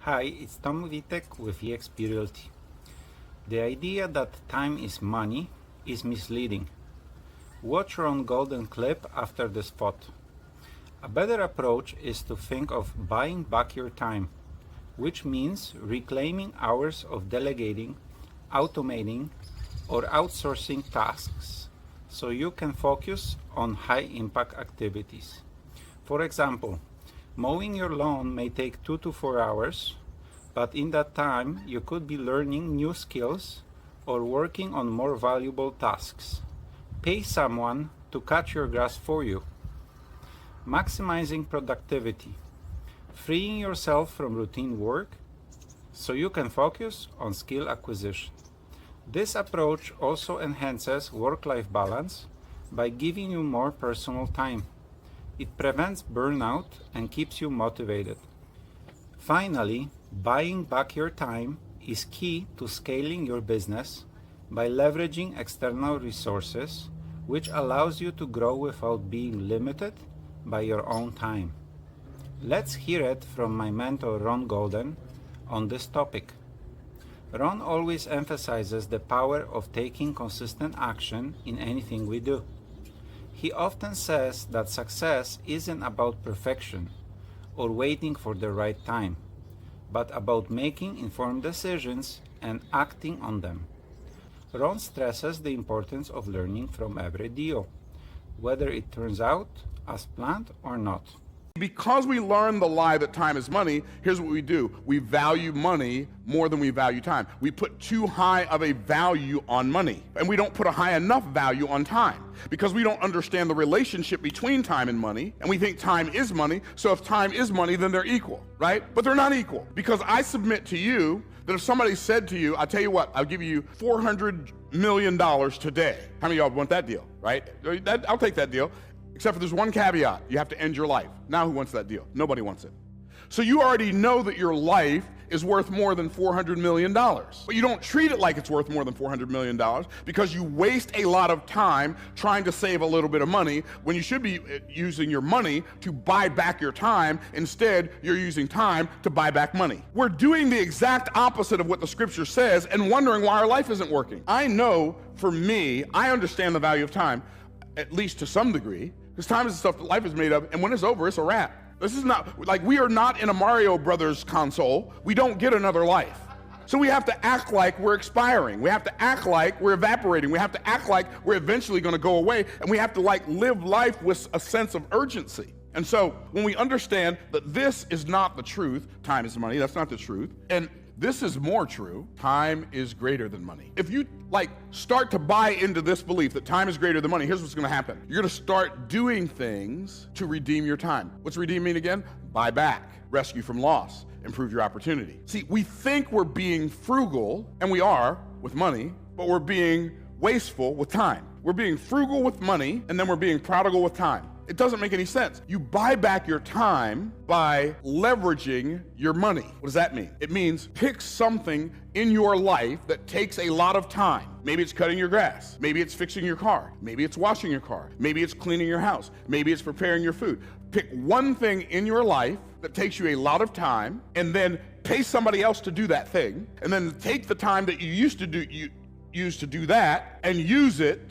Hi, it's Tom Witek with eXp Realty. The idea that time is money is misleading. Watch Ron Golden clip after the spot. A better approach is to think of buying back your time, which means reclaiming hours of delegating, automating, or outsourcing tasks so you can focus on high-impact activities. For example, mowing your lawn may take 2 to 4 hours, but in that time you could be learning new skills or working on more valuable tasks. Pay someone to cut your grass for you. Maximizing productivity, freeing yourself from routine work so you can focus on skill acquisition. This approach also enhances work-life balance by giving you more personal time. It prevents burnout and keeps you motivated. Finally, buying back your time is key to scaling your business by leveraging external resources, which allows you to grow without being limited by your own time. Let's hear it from my mentor Ron Golden on this topic. Ron always emphasizes the power of taking consistent action in anything we do. He often says that success isn't about perfection or waiting for the right time, but about making informed decisions and acting on them. Ron stresses the importance of learning from every deal, whether it turns out as planned or not. Because we learn the lie that time is money, here's what we do. We value money more than we value time. We put too high of a value on money, and we don't put a high enough value on time because we don't understand the relationship between time and money, and we think time is money, so if time is money, then they're equal, right? But they're not equal, because I submit to you that if somebody said to you, I'll tell you what, I'll give you $400 million today. How many of y'all want that deal, right? I'll take that deal. Except for there's one caveat, you have to end your life. Now who wants that deal? Nobody wants it. So you already know that your life is worth more than $400 million. But you don't treat it like it's worth more than $400 million because you waste a lot of time trying to save a little bit of money when you should be using your money to buy back your time. Instead, you're using time to buy back money. We're doing the exact opposite of what the scripture says and wondering why our life isn't working. I know for me, I understand the value of time, at least to some degree, because time is the stuff that life is made of, and when it's over, it's a wrap. This is not, like, we are not in a Mario Brothers console. We don't get another life. So we have to act like we're expiring. We have to act like we're evaporating. We have to act like we're eventually gonna go away, and we have to live life with a sense of urgency. And so when we understand that this is not the truth, time is money, that's not the truth, and this is more true, time is greater than money. If you start to buy into this belief that time is greater than money, here's what's gonna happen. You're gonna start doing things to redeem your time. What's redeem mean again? Buy back, rescue from loss, improve your opportunity. See, we think we're being frugal, and we are with money, but we're being wasteful with time. We're being frugal with money, and then we're being prodigal with time. It doesn't make any sense. You buy back your time by leveraging your money. What does that mean? It means pick something in your life that takes a lot of time. Maybe it's cutting your grass. Maybe it's fixing your car. Maybe it's washing your car. Maybe it's cleaning your house. Maybe it's preparing your food. Pick one thing in your life that takes you a lot of time, and then pay somebody else to do that thing, and then take the time that you used to do that and use it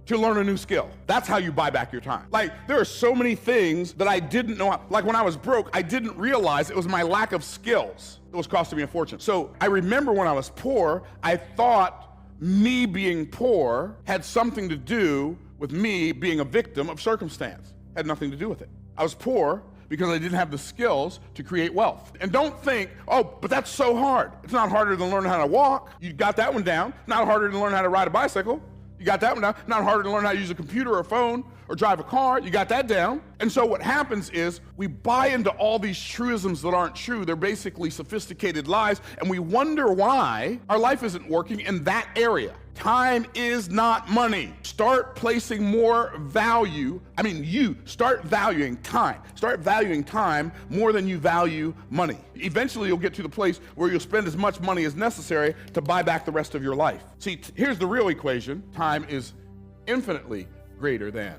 to learn a new skill. That's how you buy back your time. There are so many things that I didn't know. Like when I was broke, I didn't realize it was my lack of skills that was costing me a fortune. So I remember when I was poor, I thought me being poor had something to do with me being a victim of circumstance. Had nothing to do with it. I was poor because I didn't have the skills to create wealth. And don't think, oh, but that's so hard. It's not harder than learning how to walk. You got that one down. Not harder than learning how to ride a bicycle. You got that one down. Not harder to learn how to use a computer or a phone or drive a car. You got that down. And so what happens is we buy into all these truisms that aren't true. They're basically sophisticated lies, and we wonder why our life isn't working in that area. Time is not money. Start placing more value. You start valuing time. Start valuing time more than you value money. Eventually, you'll get to the place where you'll spend as much money as necessary to buy back the rest of your life. See, here's the real equation. Time is infinitely greater than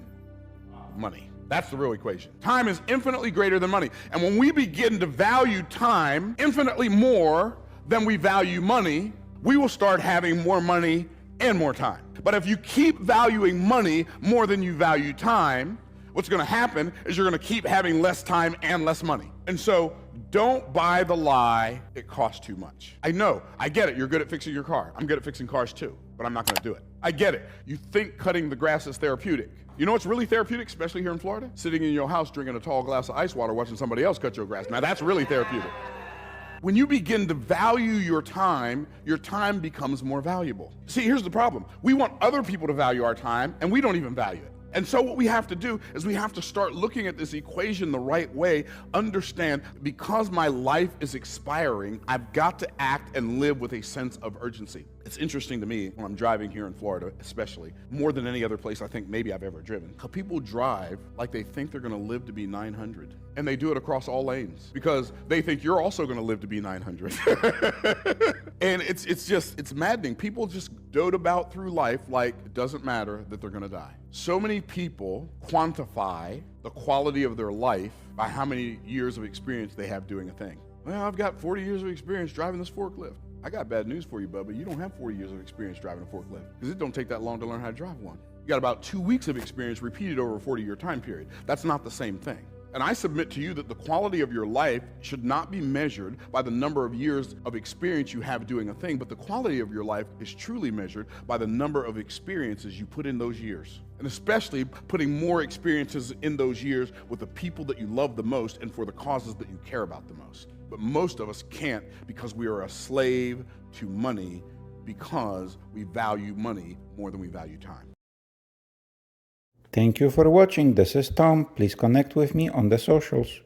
money. That's the real equation. Time is infinitely greater than money. And when we begin to value time infinitely more than we value money, we will start having more money and more time. But if you keep valuing money more than you value time, what's going to happen is you're going to keep having less time and less money. And so don't buy the lie, it costs too much. I know, I get it. You're good at fixing your car. I'm good at fixing cars too, but I'm not going to do it. I get it. You think cutting the grass is therapeutic. You know what's really therapeutic, especially here in Florida? Sitting in your house drinking a tall glass of ice water watching somebody else cut your grass. Now that's really therapeutic. When you begin to value your time becomes more valuable. See, here's the problem. We want other people to value our time, and we don't even value it. And so what we have to do is we have to start looking at this equation the right way, understand because my life is expiring, I've got to act and live with a sense of urgency. It's interesting to me when I'm driving here in Florida, especially, more than any other place I think maybe I've ever driven, how people drive like they think they're gonna live to be 900. And they do it across all lanes because they think you're also gonna live to be 900. And it's maddening. People just dote about through life like it doesn't matter that they're gonna die. So many people quantify the quality of their life by how many years of experience they have doing a thing. Well, I've got 40 years of experience driving this forklift. I got bad news for you, Bubba. You don't have 40 years of experience driving a forklift because it don't take that long to learn how to drive one. You got about 2 weeks of experience repeated over a 40-year time period. That's not the same thing. And I submit to you that the quality of your life should not be measured by the number of years of experience you have doing a thing, but the quality of your life is truly measured by the number of experiences you put in those years. And especially putting more experiences in those years with the people that you love the most and for the causes that you care about the most. But most of us can't because we are a slave to money because we value money more than we value time. Thank you for watching. This is Tom. Please connect with me on the socials.